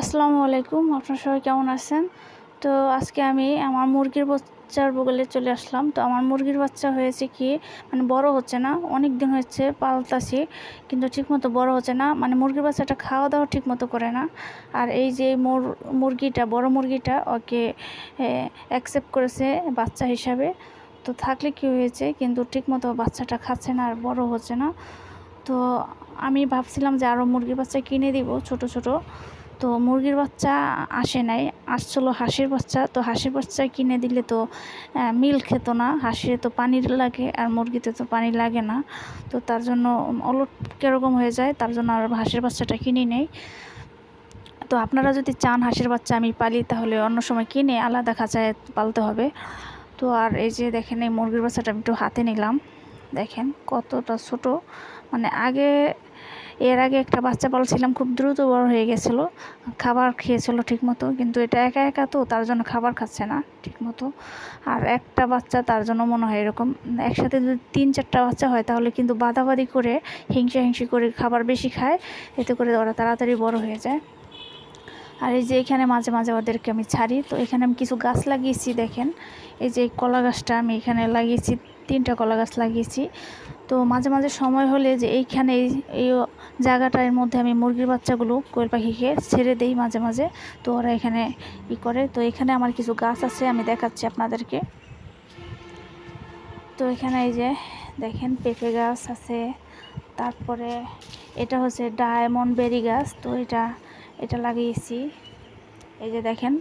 আসসালামু আলাইকুম, আপনারা সবাই কেমন আছেন? তো আজকে আমি আমার মুরগির বাচ্চার বগলে চলে আসলাম। তো আমার মুরগির বাচ্চা হয়েছে কি, মানে বড় হচ্ছে না, অনেক দিন হচ্ছে পালতাছি কিন্তু ঠিকমতো বড় হচ্ছে না। মানে মুরগির বাচ্চাটা খাওয়া দাওয়া ঠিকমতো করে না। আর এই যে মুরগিটা, বড় মুরগিটা ওকে অ্যাকসেপ্ট করেছে বাচ্চা হিসাবে। তো থাকলে কি হয়েছে, কিন্তু ঠিকমতো বাচ্চাটা খাচ্ছে না আর বড় হচ্ছে না। তো আমি ভাবছিলাম যে আরও মুরগির বাচ্চা কিনে দিব ছোট ছোট। তো মুরগির বাচ্চা আসে নাই, আসছিলো হাঁসের বাচ্চা। তো হাঁসের বাচ্চা কিনে দিলে তো মিল খেত না, হাঁসে তো পানি লাগে আর মুরগিতে তো পানি লাগে না। তো তার জন্য অলট কীরকম হয়ে যায়, তার জন্য আর হাঁসের বাচ্চাটা কিনি নেই। তো আপনারা যদি চান হাঁসের বাচ্চা আমি পালি, তাহলে অন্য সময় কিনে আলাদা খাঁচায় পালতে হবে। তো আর এই যে দেখেন, এই মুরগির বাচ্চাটা আমি একটু হাতে নিলাম, দেখেন কতটা ছোট। মানে এর আগে একটা বাচ্চা পালছিলাম, খুব দ্রুত বড় হয়ে গেছিলো, খাবার খেয়েছিল ঠিকমতো, কিন্তু এটা একা একা তো তার জন্য খাবার খাচ্ছে না ঠিকমতো। আর একটা বাচ্চা, তার জন্য মনে হয় এরকম একসাথে যদি 3-4টা বাচ্চা হয় তাহলে কিন্তু বাদাবাদি করে হিংসি করে খাবার বেশি খায়, এতে করে ওরা তাড়াতাড়ি বড় হয়ে যায়। আর এই যে এখানে মাঝে মাঝে ওদেরকে আমি ছাড়ি। তো এখানে আমি কিছু গাছ লাগিয়েছি, দেখেন এই যে কলা গাছটা আমি এখানে লাগিয়েছি, 3টা কলা গাছ লাগিয়েছি। তো মাঝে মাঝে সময় হলে যে এইখানে এই জায়গাটার মধ্যে আমি মুরগির বাচ্চাগুলো কোয়েল পাখিকে ছেড়ে দেই মাঝে মাঝে। তো ওরা এখানে করে। তো এখানে আমার কিছু গাছ আছে, আমি দেখাচ্ছি আপনাদেরকে। তো এখানে এই যে দেখেন পেঁপে গাছ আছে, তারপরে এটা হচ্ছে ডায়মন্ড বেরি গাছ। তো এটা লাগিয়েছি। এই যে দেখেন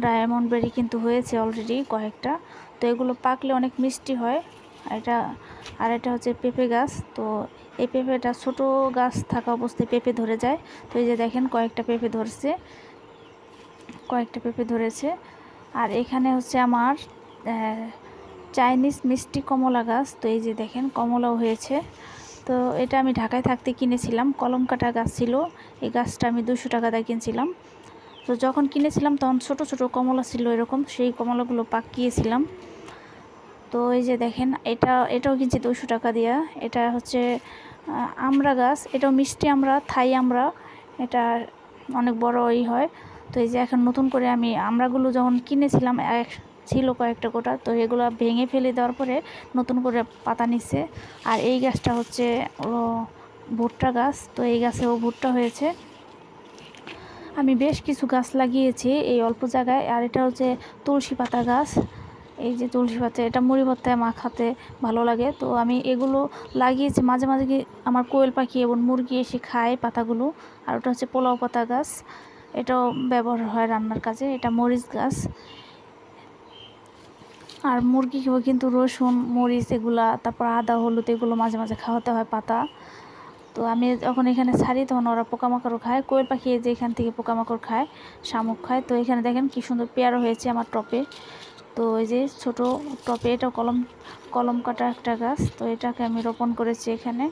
ডায়মন্ড বেরি কিন্তু হয়েছে অলরেডি কয়েকটা। তো এগুলো পাকলে অনেক মিষ্টি হয়। আর এটা হচ্ছে পেঁপে গাছ। তো এই পেঁপেটা ছোট গাছ থাকা অবস্থায় পেঁপে ধরে যায়। তো এই যে দেখেন কয়েকটা পেঁপে ধরেছে। আর এখানে হচ্ছে আমার চাইনিজ মিষ্টি কমলা গাছ। তো এই যে দেখেন কমলাও হয়েছে। তো এটা আমি ঢাকায় থাকতে কিনেছিলাম, কলম কাটা গাছ ছিল। এই গাছটা আমি 200 টাকা দিয়ে কিনছিলাম। তো যখন কিনেছিলাম তখন ছোট ছোট কমলা ছিল এরকম, সেই কমলাগুলো পাকিয়েছিলাম। তো এই যে দেখেন এটাও কিনছি 200 টাকা দিয়া। এটা হচ্ছে আমড়া গাছ, এটাও মিষ্টি আমড়া, থাই আমড়া, এটা অনেক বড়ই হয়। তো এই যে এখন নতুন করে আমি আমড়াগুলো যখন কিনেছিলাম ছিল কয়েকটা গোটা, তো এগুলো ভেঙে ফেলে দেওয়ার পরে নতুন করে পাতা নিচ্ছে। আর এই গাছটা হচ্ছে ভুট্টা গাছ। তো এই গাছেও ভুট্টা হয়েছে। আমি বেশ কিছু গাছ লাগিয়েছি এই অল্প জায়গায়। আর এটা হচ্ছে তুলসী পাতা গাছ। এই যে তুলসী পাতা, এটা মুড়ি ভর্তায় মাখাতে ভালো লাগে। তো আমি এগুলো লাগিয়েছি, মাঝে মাঝে কি আমার কোয়েল পাখি এবং মুরগি এসে খায় পাতাগুলো। আর ওটা হচ্ছে পোলাও পাতা গাছ, এটাও ব্যবহার হয় রান্নার কাজে। এটা মরিচ গাছ। আর মুরগিকেও কিন্তু রসুন মরিচ এগুলা, তারপর আদা হলুদ এগুলো মাঝে মাঝে খাওয়াতে হয় পাতা। তো আমি যখন এখানে ছাড়ি তখন ওরা পোকামাকড় খায়। কোয়েল পাখি যে এখান থেকে পোকামাকড় খায়, শামুক খায়। তো এখানে দেখেন কি সুন্দর পেয়ারা হয়েছে আমার টপে। তো এই যে ছোট টপে, এটা কলম কাটা একটা গাছ। তো এটাকে আমি রোপণ করেছি এখানে।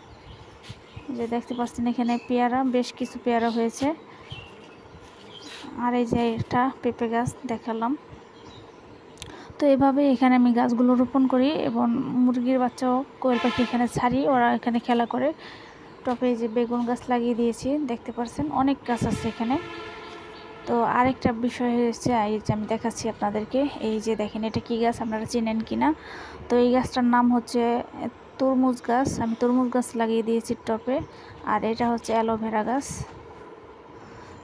যে দেখতে পাচ্ছেন এখানে পেয়ারা, বেশ কিছু পেয়ারা হয়েছে। আর এই যে একটা পেঁপে গাছ দেখালাম। তো এভাবে এখানে আমি গাছগুলো রোপণ করি এবং মুরগির বাচ্চাও কোয়েল পাখি এখানে ছাড়ি, ওরা এখানে খেলা করে। টপে যে বেগুন গাছ লাগিয়ে দিয়েছি, দেখতে পাচ্ছেন অনেক গাছ আছে এখানে। তো আরেকটা বিষয় হয়েছে, এই যে আমি দেখাচ্ছি আপনাদেরকে। এই যে দেখেন এটা কি গাছ, আপনারা চেনেন কিনা। তো এই গাছটার নাম হচ্ছে তরমুজ গাছ। আমি তরমুজ গাছ লাগিয়ে দিয়েছি টপে। আর এটা হচ্ছে অ্যালোভেরা গাছ।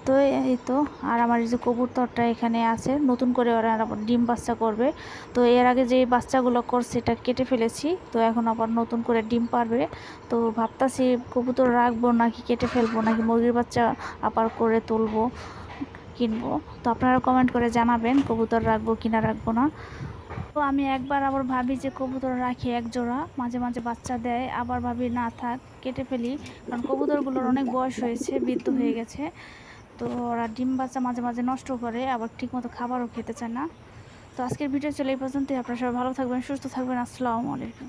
তো এই তো, আর আমার এই যে কবুতরটা এখানে আছে, নতুন করে ওরা আবার ডিম বাচ্চা করবে। তো এর আগে যে বাচ্চাগুলো করছে এটা কেটে ফেলেছি, তো এখন আবার নতুন করে ডিম পারবে। তো ভাবতাছি কবুতর রাখবো নাকি কেটে ফেলবো, নাকি মুরগির বাচ্চা আবার করে তুলবো কিনবো। তো আপনারা কমেন্ট করে জানাবেন কবুতর রাখবো কিনা রাখবো না। তো আমি একবার আবার ভাবি যে কবুতর রাখি এক জোড়া, মাঝে মাঝে বাচ্চা দেয়, আবার ভাবি না থাক কেটে ফেলি, কারণ কবুতরগুলোর অনেক বয়স হয়েছে, বৃদ্ধ হয়ে গেছে। তো ওরা ডিম বাচ্চা মাঝে মাঝে নষ্ট করে, আবার ঠিকমতো খাবারও খেতে চায় না। তো আজকের ভিডিও চলে এই পর্যন্তই। আপনারা সবাই ভালো থাকবেন, সুস্থ থাকবেন। আসসালামু আলাইকুম।